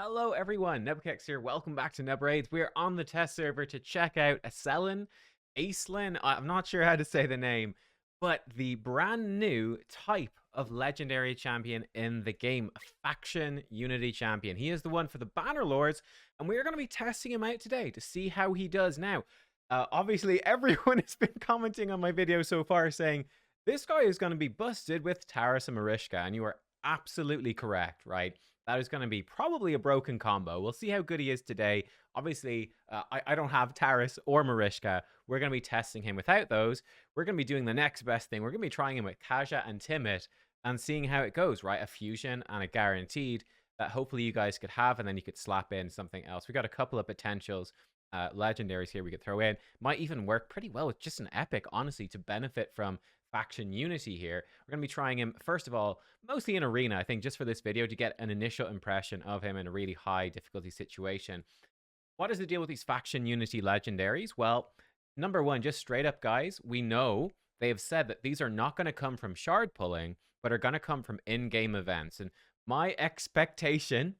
Hello everyone, nubkeks here. Welcome back to Nub Raids. We're on the test server to check out Acelin. I'm not sure how to say the name, but the brand new type of legendary champion in the game, a faction unity champion. He is the one for the Banner Lords, and we're going to be testing him out today to see how he does. Now, obviously, everyone has been commenting on my video so far saying this guy is going to be busted with Taras and Marishka, and you are absolutely correct, right? That is going to be probably a broken combo. We'll see how good he is today. Obviously, I don't have Taras or Marishka. We're going to be testing him without those. We're going to be doing the next best thing. We're going to be trying him with Kaja and Timid and seeing how it goes, right? A fusion and a guaranteed that hopefully you guys could have, and then you could slap in something else. We got a couple of potentials, legendaries here we could throw in. Might even work pretty well with just an epic, honestly, to benefit from faction unity here. We're going to be trying him, first of all, mostly in arena, I think, just for this video to get an initial impression of him in a really high difficulty situation. What is the deal with these faction unity legendaries? Well, number one, just straight up, guys, we know they have said that these are not going to come from shard pulling, but are going to come from in-game events. And my expectation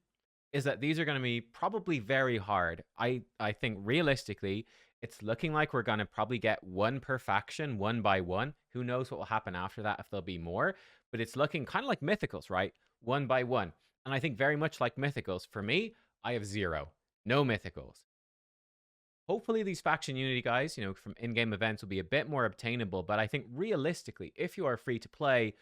is that these are going to be probably very hard. I think realistically, it's looking like we're going to probably get one per faction, one by one. Who knows what will happen after that, if there'll be more. But it's looking kind of like Mythicals, right? One by one. And I think very much like Mythicals. For me, I have 0. No Mythicals. Hopefully these faction unity guys, from in-game events will be a bit more obtainable. But I think realistically, if you are free to play,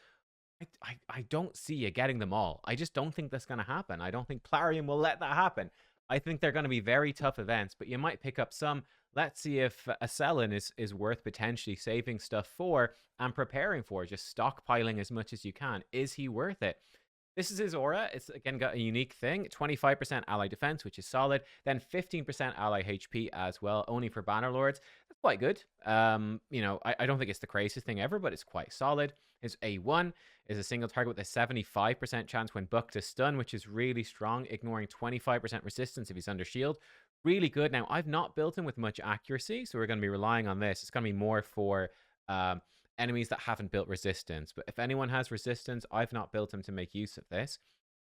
I don't see you getting them all. I just don't think that's going to happen. I don't think Plarium will let that happen. I think they're going to be very tough events, but you might pick up some. Let's see if Acelin is worth potentially saving stuff for and preparing for, just stockpiling as much as you can. Is he worth it? This is his aura. It's, again, got a unique thing. 25% ally defense, which is solid. Then 15% ally HP as well, only for Banner Lords. That's quite good. I don't think it's the craziest thing ever, but it's quite solid. His A1 is a single target with a 75% chance when bucked to stun, which is really strong, ignoring 25% resistance if he's under shield. Really good. Now, I've not built him with much accuracy, so we're going to be relying on this. It's going to be more for enemies that haven't built resistance. But if anyone has resistance, I've not built him to make use of this.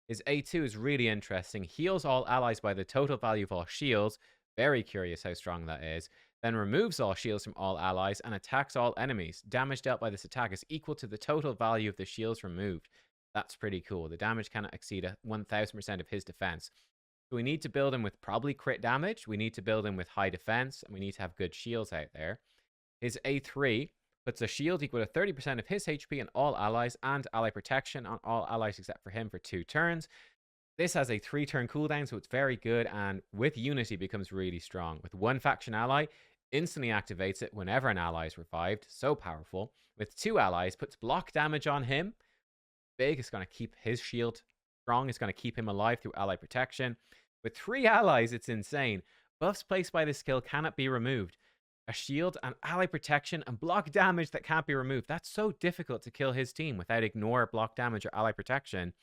His A2 is really interesting. Heals all allies by the total value of all shields. Very curious how strong that is. Then removes all shields from all allies and attacks all enemies. Damage dealt by this attack is equal to the total value of the shields removed. That's pretty cool. The damage cannot exceed 1000% of his defense. So we need to build him with probably crit damage. We need to build him with high defense. And we need to have good shields out there. His A3 puts a shield equal to 30% of his HP on all allies and ally protection on all allies except for him for 2 turns. This has a 3-turn cooldown, so it's very good, and with Unity becomes really strong. With one faction ally, instantly activates it whenever an ally is revived. So powerful. With 2 allies, puts block damage on him. Big, it's going to keep his shield strong. It's going to keep him alive through ally protection. With 3 allies, it's insane. Buffs placed by this skill cannot be removed. A shield and ally protection and block damage that can't be removed. That's so difficult to kill his team without ignore block damage or ally protection.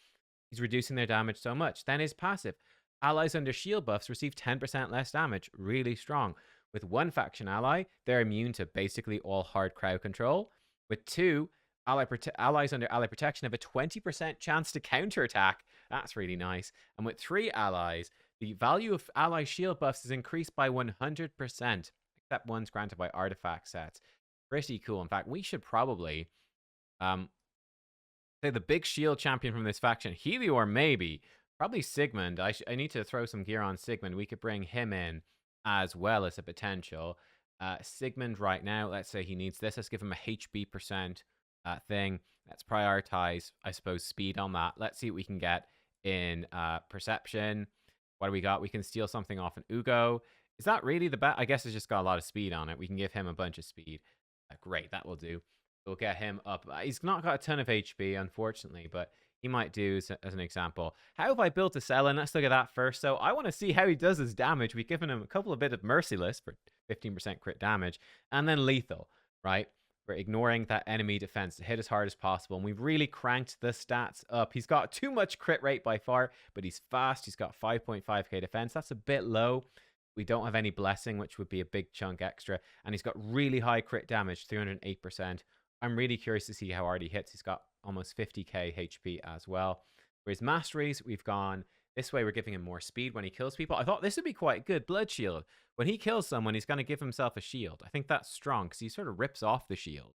He's reducing their damage so much. Then his passive. Allies under shield buffs receive 10% less damage. Really strong. With one faction ally, they're immune to basically all hard crowd control. With 2, allies under ally protection have a 20% chance to counterattack. That's really nice. And with 3 allies, the value of ally shield buffs is increased by 100%. Except one's granted by artifact sets. Pretty cool. In fact, we should probably say the big shield champion from this faction, Helior maybe, probably Sigmund. I need to throw some gear on Sigmund. We could bring him in as well as a potential. Sigmund right now, let's say he needs this. Let's give him a HP percent thing. Let's prioritize, I suppose, speed on that. Let's see what we can get in perception. What do we got? We can steal something off an Ugo. Is that really the best? I guess it's just got a lot of speed on it. We can give him a bunch of speed. Great, that will do. We'll get him up. He's not got a ton of HP, unfortunately, but he might do as an example. How have I built Acelin? Let's look at that first. So I want to see how he does his damage. We've given him a couple of bit of Merciless for 15% crit damage, and then Lethal, right? We're ignoring that enemy defense to hit as hard as possible, and we've really cranked the stats up. He's got too much crit rate by far, but he's fast. He's got 5.5k defense. That's a bit low. We don't have any blessing, which would be a big chunk extra. And he's got really high crit damage, 308%. I'm really curious to see how hard he hits. He's got almost 50k HP as well. For his masteries, we've gone This way we're giving him more speed when he kills people. I thought this would be quite good. Blood Shield. When he kills someone, he's going to give himself a shield. I think that's strong because he sort of rips off the shield.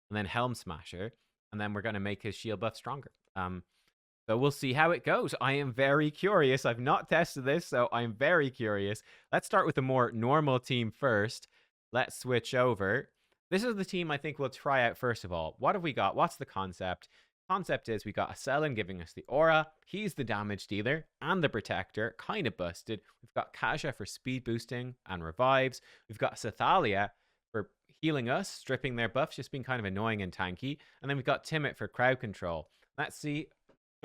And then Helm Smasher. And then we're going to make his shield buff stronger. So we'll see how it goes. I am very curious. I've not tested this, so I'm very curious. Let's start with the more normal team first. Let's switch over. This is the team I think we'll try out first of all. What have we got? What's the concept? Concept is we got Acelin giving us the aura. He's the damage dealer and the protector. Kind of busted. We've got Kaja for speed boosting and revives. We've got Sathalia for healing us, stripping their buffs, just being kind of annoying and tanky. And then we've got Timid for crowd control. Let's see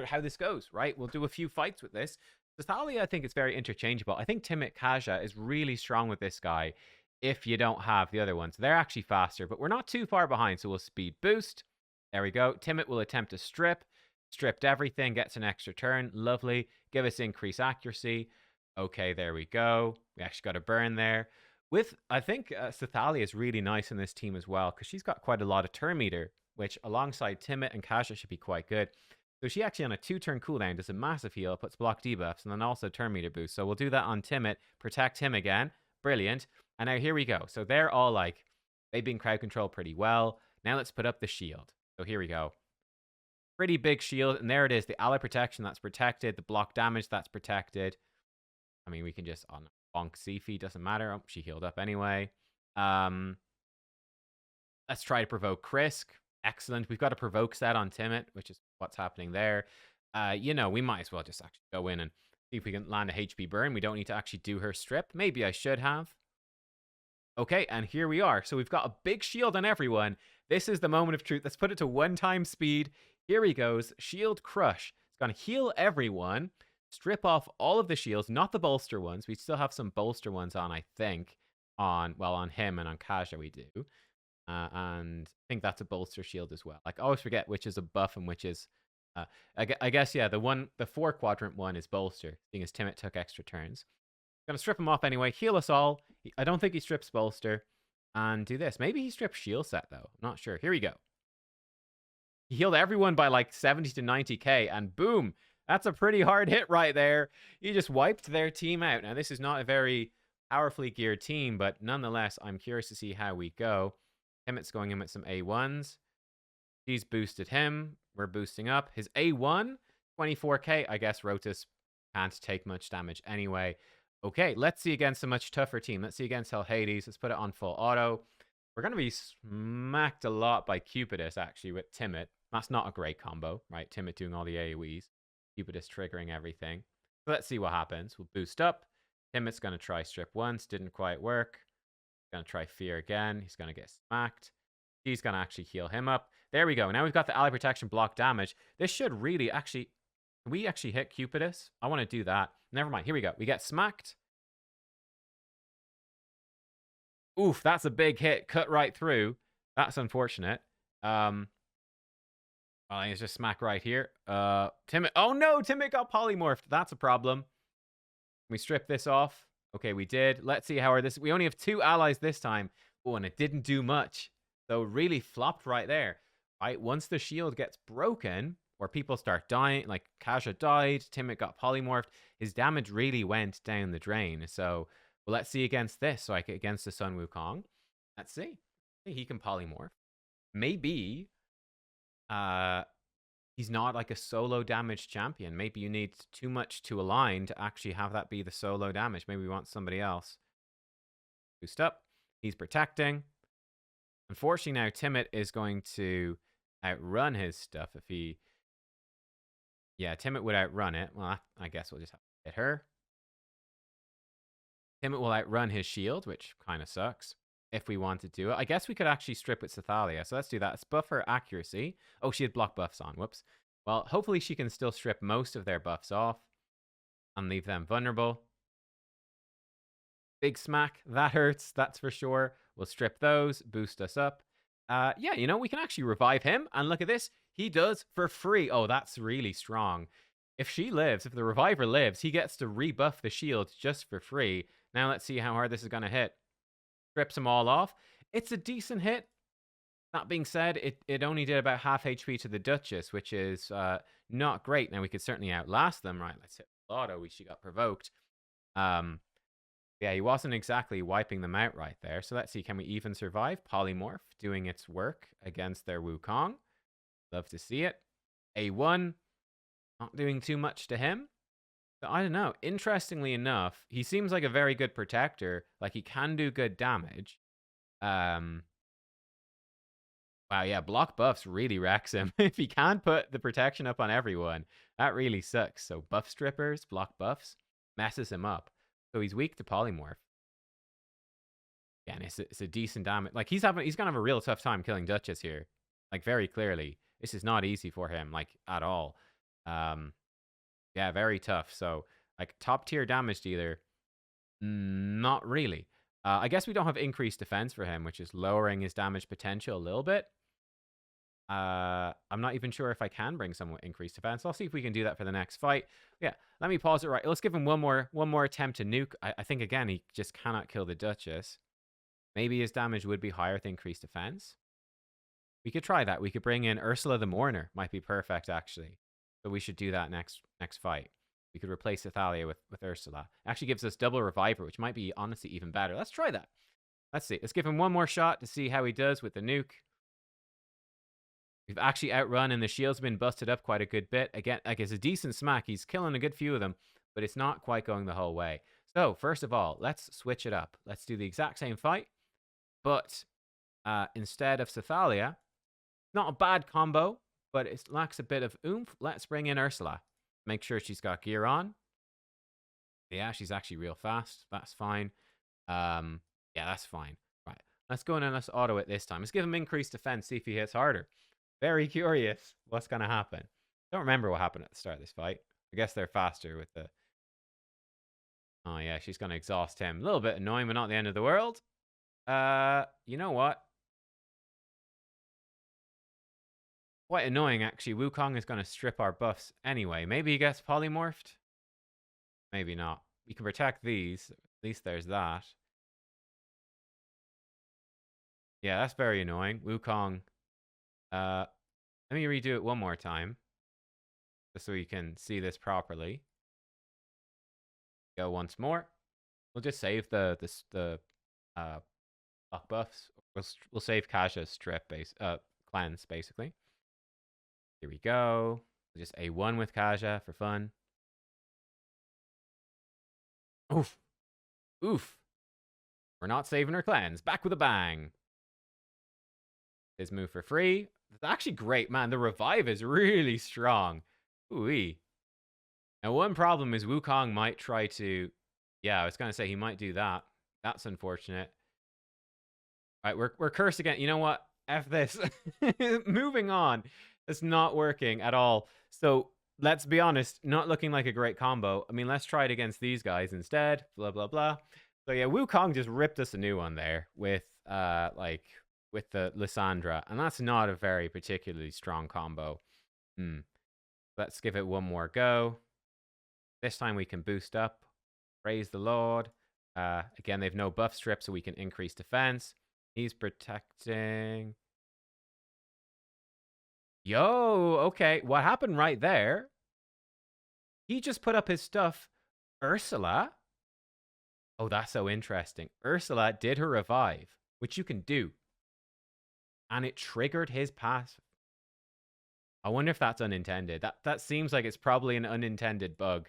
how this goes, right? We'll do a few fights with this. Sathalia, I think it's very interchangeable. I think Timid Kaja is really strong with this guy if you don't have the other ones. They're actually faster, but we're not too far behind, so we'll speed boost. There we go. Timid will attempt to strip. Stripped everything, gets an extra turn. Lovely. Give us increased accuracy. Okay, there we go. We actually got a burn there. I think Sathalia is really nice in this team as well because she's got quite a lot of turn meter, which alongside Timid and Kaja should be quite good. So she actually on a 2-turn cooldown does a massive heal, puts block debuffs, and then also turn meter boost. So we'll do that on Timid, protect him again. Brilliant. And now here we go. So they're all like, they've been crowd control pretty well. Now let's put up the shield. So here we go. Pretty big shield. And there it is. The ally protection, that's protected. The block damage, that's protected. I mean, we can just bonk Sifi. Doesn't matter. Oh, she healed up anyway. Let's try to provoke Krisk. Excellent. We've got a provoke set on Timid, which is what's happening there. You know, we might as well just actually go in and see if we can land a HP burn. We don't need to actually do her strip. Maybe I should have. Okay, and here we are. So we've got a big shield on everyone. This is the moment of truth. Let's put it to 1x speed. Here he goes. Shield Crush. It's going to heal everyone. Strip off all of the shields, not the bolster ones. We still have some bolster ones on, I think. On him and on Kaja we do. And I think that's a bolster shield as well. Like, I always forget which is a buff and which is... I guess, yeah, the 4-quadrant one is bolster, seeing as Timid took extra turns. Gonna strip him off anyway. Heal us all. I don't think he strips bolster. And do this. Maybe he strips shield set, though. I'm not sure. Here we go. He healed everyone by like 70 to 90k, and boom! That's a pretty hard hit right there. He just wiped their team out. Now, this is not a very powerfully geared team, but nonetheless, I'm curious to see how we go. Timid's going in with some A1s. She's boosted him. We're boosting up. His A1, 24k. I guess Rotus can't take much damage anyway. Okay, let's see against a much tougher team. Let's see against Hell Hades. Let's put it on full auto. We're going to be smacked a lot by Cupidus, actually, with Timid. That's not a great combo, right? Timid doing all the AoEs. Cupidus triggering everything. So let's see what happens. We'll boost up. Timid's going to try strip once. Didn't quite work. Going to try fear again. He's going to get smacked. He's going to actually heal him up. There we go. Now we've got the ally protection block damage. This should really actually... Can we actually hit Cupidus? I want to do that. Never mind. Here we go. We get smacked. Oof, that's a big hit. Cut right through. That's unfortunate. Well, he's just smack right here. Timid. Oh no, Timid got polymorphed. That's a problem. We strip this off. Okay, we did. Let's see how this. We only have 2 allies this time. Oh, and it didn't do much. So really flopped right there. Right, once the shield gets broken, or people start dying, like Kaja died, Timid got polymorphed, his damage really went down the drain. So, well, let's see against this. So, like against the Sun Wukong. Let's see. He can polymorph. Maybe he's not like a solo damage champion. Maybe you need too much to align to actually have that be the solo damage. Maybe we want somebody else. Boost up. He's protecting. Unfortunately, now Timid is going to outrun his stuff if he... Yeah, Timid would outrun it. Well, I guess we'll just have to hit her. Timid will outrun his shield, which kind of sucks. If we want to do it. I guess we could actually strip with Sathalia. So let's do that. Let's buff her accuracy. Oh, she had block buffs on. Whoops. Well, hopefully she can still strip most of their buffs off and leave them vulnerable. Big smack. That hurts. That's for sure. We'll strip those. Boost us up. Yeah, you know, we can actually revive him. And look at this. He does for free. Oh, that's really strong. If she lives, if the reviver lives, he gets to rebuff the shield just for free. Now let's see how hard this is going to hit. Strips them all off. It's a decent hit. That being said, it only did about half HP to the Duchess, which is not great. Now we could certainly outlast them. Right, let's hit auto. She got provoked. Yeah, he wasn't exactly wiping them out right there. So let's see, can we even survive? Polymorph doing its work against their Wukong. Love to see it. A1, not doing too much to him. But I don't know. Interestingly enough, he seems like a very good protector. Like, he can do good damage. Wow, yeah, block buffs really wrecks him. If he can't put the protection up on everyone, that really sucks. So buff strippers, block buffs, messes him up. So he's weak to polymorph. Again, it's a decent damage. Like, he's gonna have a real tough time killing Duchess here. Like, very clearly. This is not easy for him, like, at all. Yeah, very tough. So, like, top tier damage dealer, not really. I guess we don't have increased defense for him, which is lowering his damage potential a little bit. I'm not even sure if I can bring someone increased defense. I'll see if we can do that for the next fight. Yeah, let me pause it right. Let's give him one more attempt to nuke. I think, again, he just cannot kill the Duchess. Maybe his damage would be higher with increased defense. We could try that. We could bring in Ursula the Mourner. Might be perfect, actually. So we should do that next fight. We could replace Athalia with Ursula. Actually gives us double reviver, which might be, honestly, even better. Let's try that. Let's see. Let's give him one more shot to see how he does with the nuke. We've actually outrun, and the shield's been busted up quite a good bit. Again, like, it's a decent smack. He's killing a good few of them, but it's not quite going the whole way. So, first of all, let's switch it up. Let's do the exact same fight, but instead of Sathalia, not a bad combo, but it lacks a bit of oomph. Let's bring in Ursula. Make sure she's got gear on. Yeah, she's actually real fast. That's fine. Yeah, that's fine. Right. Let's go in and let's auto it this time. Let's give him increased defense, see if he hits harder. Very curious what's going to happen. Don't remember what happened at the start of this fight. I guess they're faster with the... Oh, yeah, she's going to exhaust him. A little bit annoying, but not the end of the world. You know what? Quite annoying, actually. Wukong is going to strip our buffs anyway. Maybe he gets polymorphed? Maybe not. We can protect these. At least there's that. Yeah, that's very annoying. Wukong. Let me redo it one more time, just so you can see this properly. Go once more. We'll just save the block buffs. We'll save Kasha's strip cleanse, basically. Here we go. Just A1 with Kasha for fun. Oof. Oof. We're not saving her cleanse. Back with a bang. His move for free. It's actually great, man. The revive is really strong. Ooh-wee. Now, one problem is Wukong might try to... Yeah, I was going to say he might do that. That's unfortunate. All right, we're cursed again. You know what? F this. Moving on. It's not working at all. So, let's be honest. Not looking like a great combo. I mean, let's try it against these guys instead. Blah, blah, blah. So, yeah, Wukong just ripped us a new one there with, with the Lysandra. And that's not a very particularly strong combo. Let's give it one more go. This time we can boost up. Praise the Lord. Again, they've no buff strip, so we can increase defense. He's protecting. Yo, okay. What happened right there? He just put up his stuff. Ursula? Oh, that's so interesting. Ursula did her revive, which you can do. And it triggered his passive. I wonder if that's unintended. That seems like it's probably an unintended bug.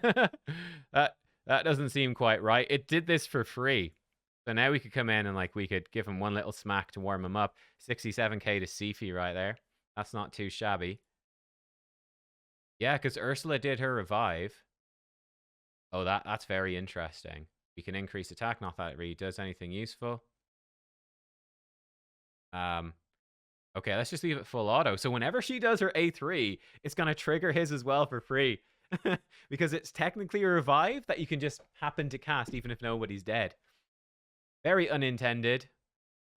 That doesn't seem quite right. It did this for free. So now we could come in and we could give him one little smack to warm him up. 67k to Sifi right there. That's not too shabby. Yeah, because Ursula did her revive. Oh, that's very interesting. We can increase attack. Not that it really does anything useful. Okay, let's just leave it full auto. So whenever she does her A3, it's going to trigger his as well for free. Because it's technically a revive that you can just happen to cast even if nobody's dead. Very unintended.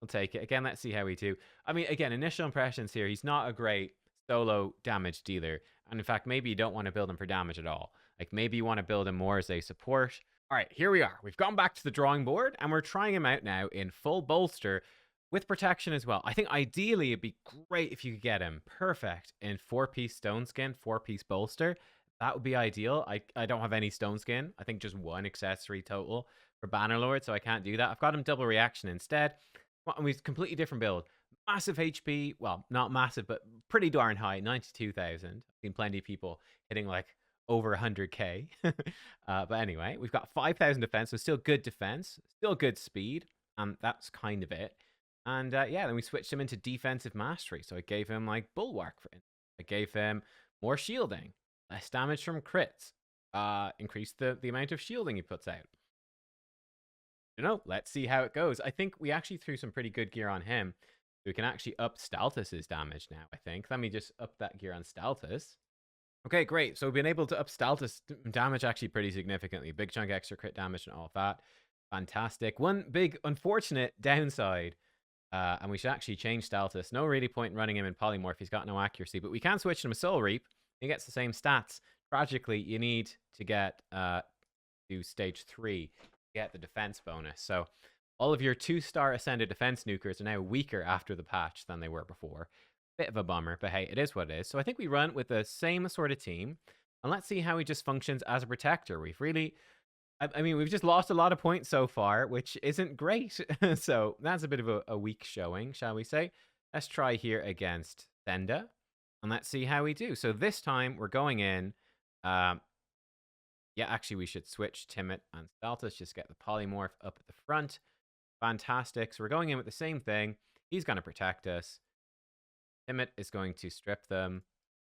We'll take it. Again, let's see how we do. I mean, again, initial impressions here. He's not a great solo damage dealer. And in fact, maybe you don't want to build him for damage at all. Like, maybe you want to build him more as a support. All right, here we are. We've gone back to the drawing board, and we're trying him out now in full bolster with protection as well. I think ideally it'd be great if you could get him perfect in 4-piece stone skin, 4-piece bolster. That would be ideal. I don't have any stone skin. I think just one accessory total for Bannerlord, so I can't do that. I've got him double reaction instead. Well, and we've completely different build. Massive HP. Well, not massive, but pretty darn high. 92,000. I've seen plenty of people hitting like over 100k. But anyway, we've got 5,000 defense, so still good defense, still good speed. That's kind of it. And yeah, then we switched him into defensive mastery. So I gave him like bulwark for him. I gave him more shielding, less damage from crits, increase the amount of shielding he puts out. You know, let's see how it goes. I think we actually threw some pretty good gear on him. We can actually up Staltus's damage now, I think. Let me just up that gear on Staltus. Okay, great. So we've been able to up Staltus damage actually pretty significantly. Big chunk extra crit damage and all of that. Fantastic. One big unfortunate downside, and we should actually change Staltus. No really point in running him in Polymorph. He's got no accuracy, but we can switch him to Soul Reap. He gets the same stats. Tragically, you need to get to stage 3 to get the defense bonus. So all of your 2-star ascended defense nukers are now weaker after the patch than they were before. Bit of a bummer, but hey, it is what it is. So I think we run with the same sort of team, and let's see how he just functions as a protector. We've really, I mean, we've just lost a lot of points so far, which isn't great. So that's a bit of a weak showing, shall we say. Let's try here against Thenda, and let's see how we do. So this time we're going in. Yeah, actually, we should switch Timid and Staltus. Just get the polymorph up at the front. Fantastic. So we're going in with the same thing. He's going to protect us. Timid is going to strip them.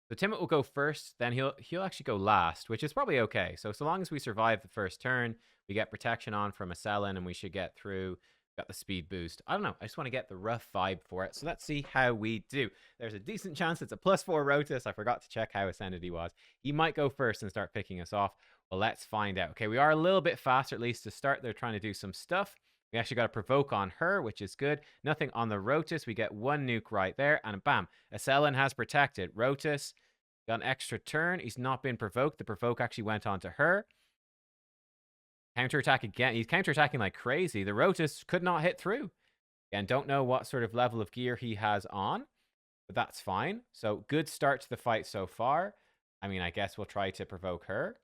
So Timid will go first, then he'll actually go last, which is probably okay. So long as we survive the first turn, we get protection on from Acelin, and we should get through. Got the speed boost. I don't know. I just want to get the rough vibe for it. So let's see how we do. There's a decent chance it's a +4 Rotus. I forgot to check how ascended he was. He might go first and start picking us off. Well, let's find out. Okay, we are a little bit faster, at least to start. They're trying to do some stuff. We actually got a provoke on her, which is good. Nothing on the Rotus. We get one nuke right there, and bam. Acelin has protected. Rotus got an extra turn. He's not been provoked. The provoke actually went on to her. Counterattack again. He's counterattacking like crazy. The Rotus could not hit through. Again, don't know what sort of level of gear he has on, but that's fine. So good start to the fight so far. I mean, I guess we'll try to provoke her,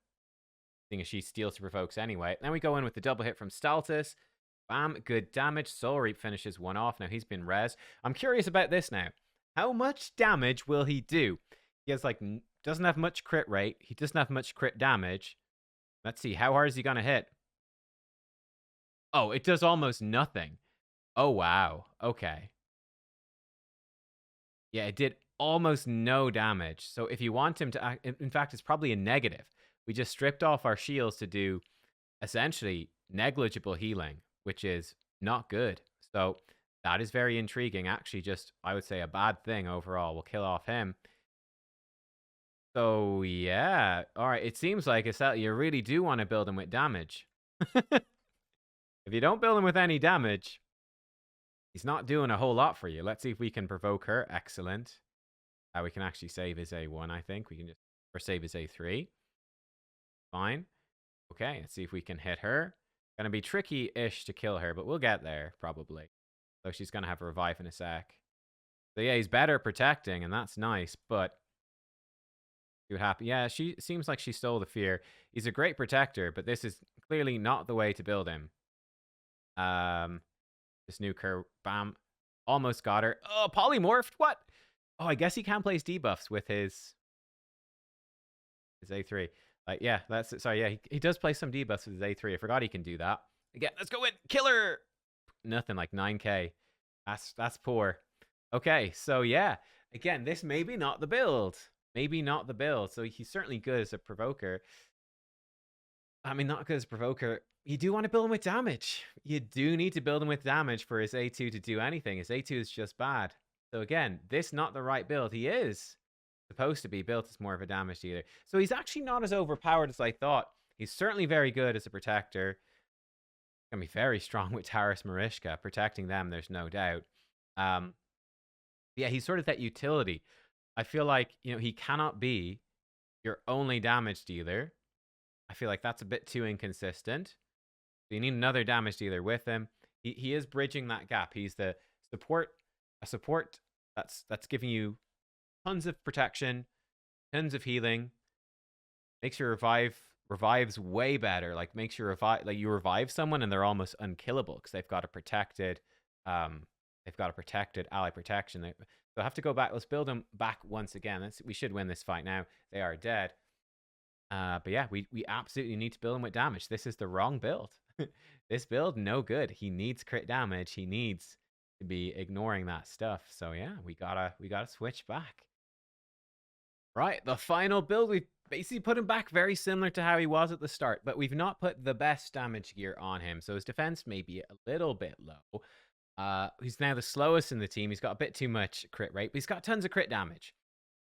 seeing as she steals to provokes anyway. Then we go in with the double hit from Staltus. Bam, good damage. Soul Reap finishes one off. Now he's been res. I'm curious about this now. How much damage will he do? He has like, doesn't have much crit rate. He doesn't have much crit damage. Let's see. How hard is he going to hit? Oh, it does almost nothing. Oh, wow. Okay. Yeah, it did almost no damage. So if you want him to act, in fact, it's probably a negative. We just stripped off our shields to do essentially negligible healing, which is not good. So that is very intriguing. Actually, just, I would say, a bad thing overall. We'll kill off him. So, yeah. All right, it seems like you really do want to build him with damage. If you don't build him with any damage, he's not doing a whole lot for you. Let's see if we can provoke her. Excellent. We can actually save his A1, I think. We can just, or save his A3. Fine. Okay, let's see if we can hit her. Gonna be tricky-ish to kill her, but we'll get there, probably. So she's gonna have a revive in a sec. So yeah, he's better at protecting, and that's nice, but see what happens. Yeah, she seems like she stole the fear. He's a great protector, but this is clearly not the way to build him. This nuke her. Bam. Almost got her. Oh, polymorphed? What? Oh, I guess he can place debuffs with his A3. Yeah, that's it. Sorry, yeah, he does play some debuffs with his A3. I forgot he can do that. Again, let's go in. Killer! Nothing, like 9k. That's poor. Okay, so yeah. Again, this may be not the build. Maybe not the build. So he's certainly good as a provoker. I mean, not good as a provoker. You do want to build him with damage. You do need to build him with damage for his A2 to do anything. His A2 is just bad. So again, this not the right build. He is supposed to be built as more of a damage dealer. So he's actually not as overpowered as I thought. He's certainly very good as a protector. Can be very strong with Taras Marishka. Protecting them, there's no doubt. Yeah, he's sort of that utility. I feel like, he cannot be your only damage dealer. I feel like that's a bit too inconsistent. So you need another damage dealer with him. He is bridging that gap. He's the support that's giving you tons of protection, tons of healing, Makes your revives way better. Like makes your you revive someone and they're almost unkillable because um they've got a protected ally protection. They'll have to go back. Let's build them back once again. We should win this fight now. They are dead. But yeah, we absolutely need to build him with damage. This is the wrong build. This build, no good. He needs crit damage. He needs to be ignoring that stuff. So yeah, we gotta switch back. Right, the final build, we've basically put him back very similar to how he was at the start, but we've not put the best damage gear on him, so his defense may be a little bit low. He's now the slowest in the team. He's got a bit too much crit rate, but he's got tons of crit damage.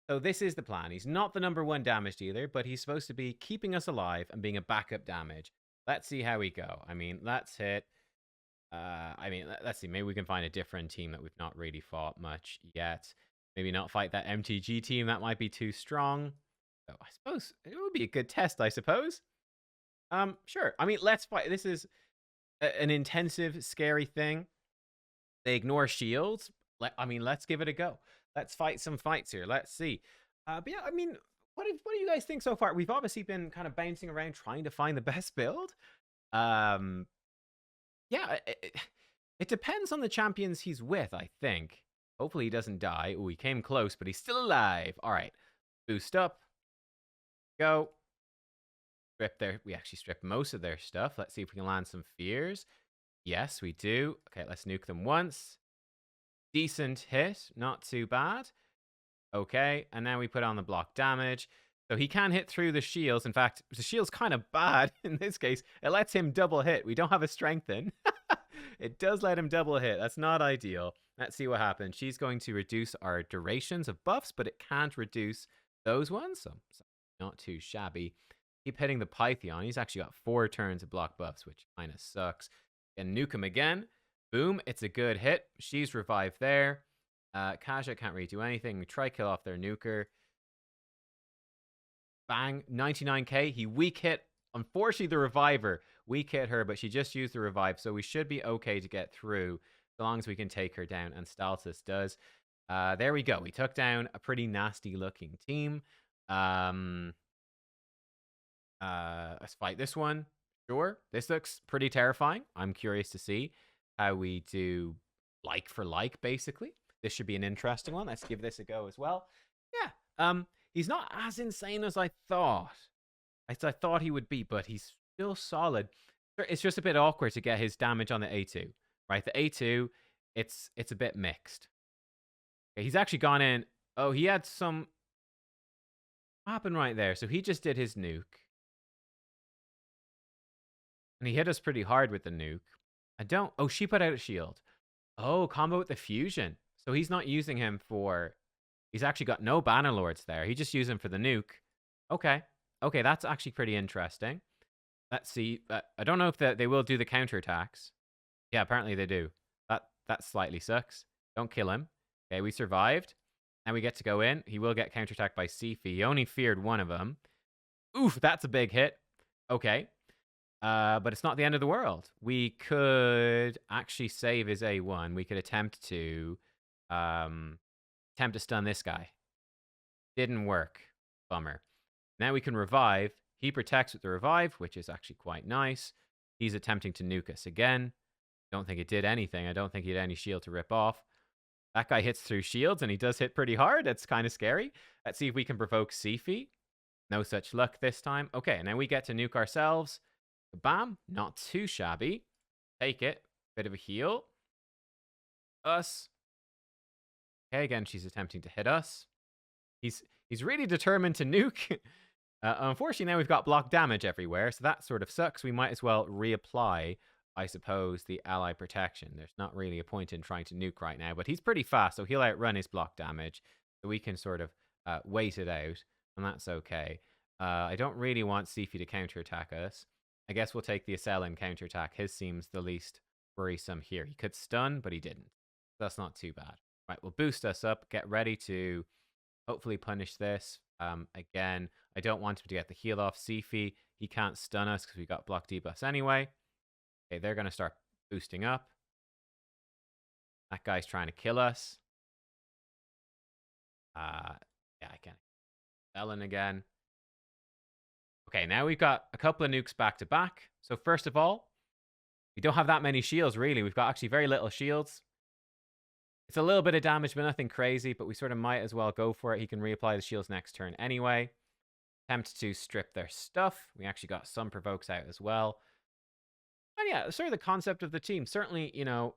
So this is the plan. He's not the #1 damage dealer, but he's supposed to be keeping us alive and being a backup damage. Let's see how we go. I mean, let's hit. Let's see. Maybe we can find a different team that we've not really fought much yet. Maybe not fight that MTG team. That might be too strong. So I suppose it would be a good test, I suppose. Sure. I mean, let's fight. This is an intensive, scary thing. They ignore shields. Let's give it a go. Let's fight some fights here. Let's see. But yeah, I mean, what do you guys think so far? We've obviously been kind of bouncing around trying to find the best build. Yeah, it depends on the champions he's with, I think. Hopefully he doesn't die. Oh, he came close, but he's still alive. All right. Boost up. Go. We actually stripped most of their stuff. Let's see if we can land some fears. Yes, we do. Okay, let's nuke them once. Decent hit. Not too bad. Okay, and now we put on the block damage. So he can hit through the shields. In fact, the shield's kind of bad in this case. It lets him double hit. We don't have a strengthen. It does let him double hit. That's not ideal. Let's see what happens. She's going to reduce our durations of buffs, but it can't reduce those ones. So not too shabby. Keep hitting the Python. He's actually got 4 turns of block buffs, which kind of sucks. And nuke him again. Boom. It's a good hit. She's revived there. Kaja can't really do anything. We try kill off their nuker. Bang. 99k. He weak hit. Unfortunately, the reviver weak hit her, but she just used the revive, so we should be okay to get through so long as we can take her down, and Staltis does. There we go. We took down a pretty nasty looking team. Let's fight this one. Sure. This looks pretty terrifying. I'm curious to see how we do like for like, basically. This should be an interesting one. Let's give this a go as well. Yeah. He's not as insane as I thought. I thought he would be, but he's still solid. It's just a bit awkward to get his damage on the A2, right? The A2, it's a bit mixed. Okay, he's actually gone in. Oh, he had some... What happened right there? So he just did his nuke. And he hit us pretty hard with the nuke. Oh, she put out a shield. Oh, combo with the fusion. So he's not using him for... He's actually got no Bannerlords there. He just used him for the nuke. Okay. Okay, that's actually pretty interesting. Let's see. I don't know if they will do the counterattacks. Yeah, apparently they do. That slightly sucks. Don't kill him. Okay, we survived. And we get to go in. He will get counterattacked by Sifi. He only feared one of them. Oof, that's a big hit. Okay. But it's not the end of the world. We could actually save his A1. We could attempt to stun this guy. Didn't work. Bummer. Now we can revive. He protects with the revive, which is actually quite nice. He's attempting to nuke us again. Don't think it did anything. I don't think he had any shield to rip off. That guy hits through shields, and he does hit pretty hard. That's kind of scary. Let's see if we can provoke Sifi. No such luck this time. Okay, and then we get to nuke ourselves. Bam. Not too shabby. Take it. Bit of a heal. Us. Okay, again, she's attempting to hit us. He's really determined to nuke. Unfortunately, now we've got block damage everywhere, so that sort of sucks. We might as well reapply, I suppose, the ally protection. There's not really a point in trying to nuke right now, but he's pretty fast, so he'll outrun his block damage. So we can sort of wait it out, and that's okay. I don't really want Sifi to counterattack us. I guess we'll take the Acelin counterattack. His seems the least worrisome here. He could stun, but he didn't. That's not too bad. Right, we'll boost us up. Get ready to hopefully punish this. Again, I don't want him to get the heal off Sifi. He can't stun us because we got block debuffs anyway. Okay, they're going to start boosting up. That guy's trying to kill us. Yeah, I can't. Ellen again. Okay, now we've got a couple of nukes back to back. So first of all, we don't have that many shields, really. We've got actually very little shields. It's a little bit of damage, but nothing crazy, but we sort of might as well go for it. He can reapply the shields next turn anyway. Attempt to strip their stuff. We actually got some provokes out as well. And yeah, sort of the concept of the team. Certainly, you know,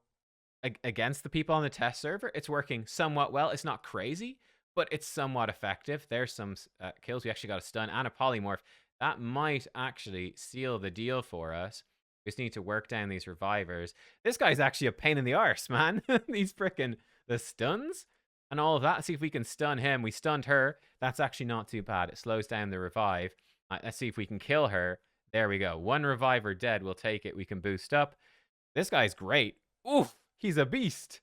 against the people on the test server, it's working somewhat well. It's not crazy, but it's somewhat effective. There's some kills. We actually got a stun and a polymorph. That might actually seal the deal for us. We just need to work down these revivers. This guy's actually a pain in the arse, man. These frickin' the stuns and all of that. Let's see if we can stun him. We stunned her. That's actually not too bad. It slows down the revive. Let's see if we can kill her. There we go. One reviver dead. We'll take it. We can boost up. This guy's great. Oof. He's a beast.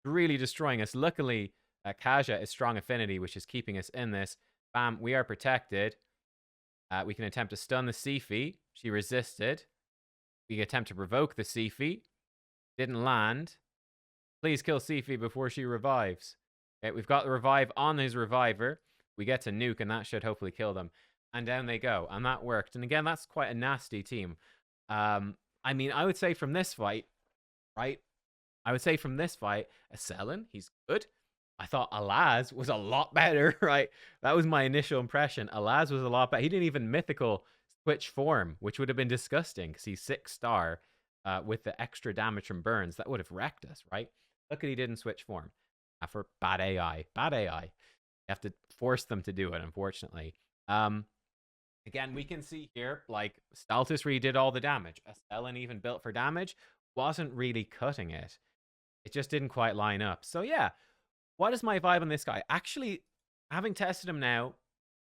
Really destroying us. Luckily, Kaja is strong affinity, which is keeping us in this. Bam, we are protected. We can attempt to stun the Sifi. She resisted. We can attempt to provoke the Sifi. Didn't land. Please kill Sifi before she revives. Okay, we've got the revive on his reviver. We get to nuke, and that should hopefully kill them. And down they go. And that worked. And again, that's quite a nasty team. I mean, I would say from this fight, right? I would say from this fight, Acelin, he's good. I thought Alaz was a lot better, right? That was my initial impression. Alaz was a lot better. He didn't even mythical switch form, which would have been disgusting because he's 6-star with the extra damage from burns. That would have wrecked us, right? Look at he didn't switch form. For bad AI. Bad AI. You have to force them to do it, unfortunately. Again, we can see here, like, Staltus really did all the damage. Acelin even built for damage. Wasn't really cutting it. It just didn't quite line up. So yeah, what is my vibe on this guy? Actually, having tested him now,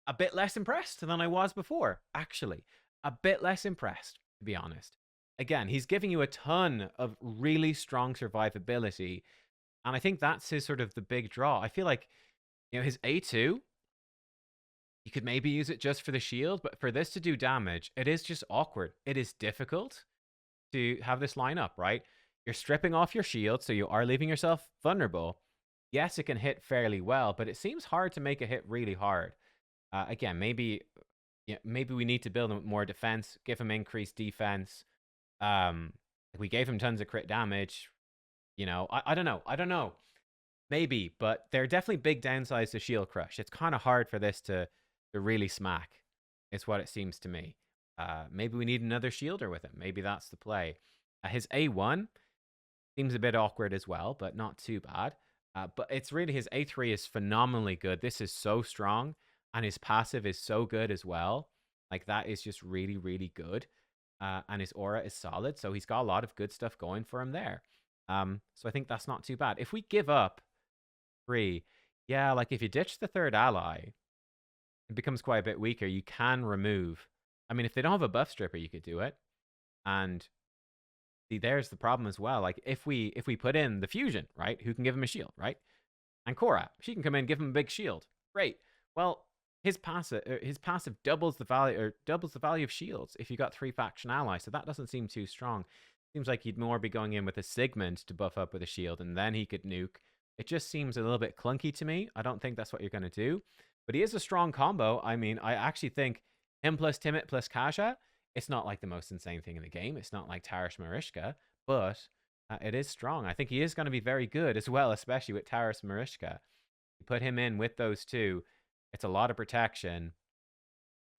a bit less impressed than I was before. Actually, a bit less impressed, to be honest. Again, he's giving you a ton of really strong survivability. And I think that's his sort of the big draw. I feel like, you know, his A2, you could maybe use it just for the shield, but for this to do damage, it is just awkward. It is difficult to have this line up, right? You're stripping off your shield, so you are leaving yourself vulnerable. Yes, it can hit fairly well, but it seems hard to make it hit really hard. Again, maybe we need to build him more defense, give him increased defense. We gave him tons of crit damage. You know, I don't know. I don't know. Maybe, but there are definitely big downsides to Shield Crush. It's kind of hard for this to really smack. It's what it seems to me. Maybe we need another shielder with him. Maybe that's the play. His A1 seems a bit awkward as well, but not too bad. But it's really his A3 is phenomenally good. This is so strong, and his passive is so good as well. Like, that is just really, really good. And his aura is solid, so he's got a lot of good stuff going for him there. So I think that's not too bad. If we give up 3, yeah, like if you ditch the third ally, it becomes quite a bit weaker. You can remove. I mean, if they don't have a buff stripper, you could do it. And see, there's the problem as well. Like, if we put in the fusion, right, who can give him a shield, right? And Cora, she can come in and give him a big shield. Great. Well, his passive doubles the value of shields if you got 3 faction allies. So that doesn't seem too strong. Seems like he'd more be going in with a Sigmund to buff up with a shield, and then he could nuke. It just seems a little bit clunky to me. I don't think that's what you're going to do. But he is a strong combo. I mean, I actually think him plus Timit plus Kaja, it's not like the most insane thing in the game. It's not like Tarash Marishka, but it is strong. I think he is going to be very good as well, especially with Tarash Marishka. You put him in with those two, it's a lot of protection,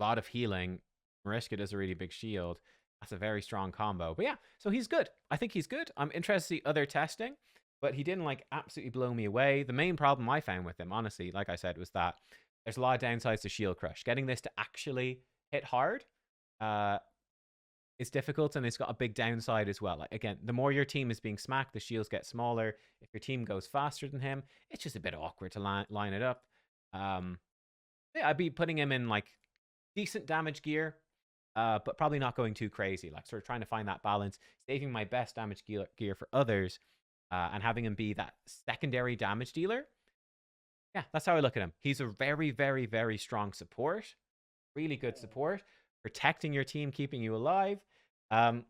a lot of healing. Marishka does a really big shield. That's a very strong combo. But yeah, so he's good. I think he's good. I'm interested to see other testing, but he didn't like absolutely blow me away. The main problem I found with him, honestly, like I said, was that there's a lot of downsides to Shield Crush. Getting this to actually hit hard is difficult, and it's got a big downside as well. Like, again, the more your team is being smacked, the shields get smaller. If your team goes faster than him, it's just a bit awkward to line it up. Yeah, I'd be putting him in like decent damage gear, but probably not going too crazy. Like, sort of trying to find that balance, saving my best damage gear for others, and having him be that secondary damage dealer. Yeah, that's how I look at him. He's a very, very, very strong support. Really good support. Protecting your team, keeping you alive. Dog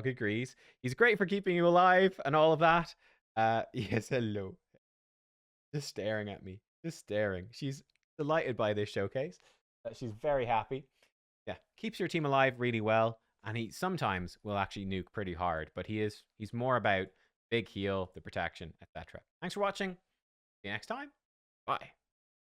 agrees. He's great for keeping you alive and all of that. Yes, hello. Just staring at me. Just staring. She's delighted by this showcase. She's very happy. Yeah, keeps your team alive really well, and he sometimes will actually nuke pretty hard, but he's more about big heal, the protection, etc. Thanks for watching. See you next time. Bye.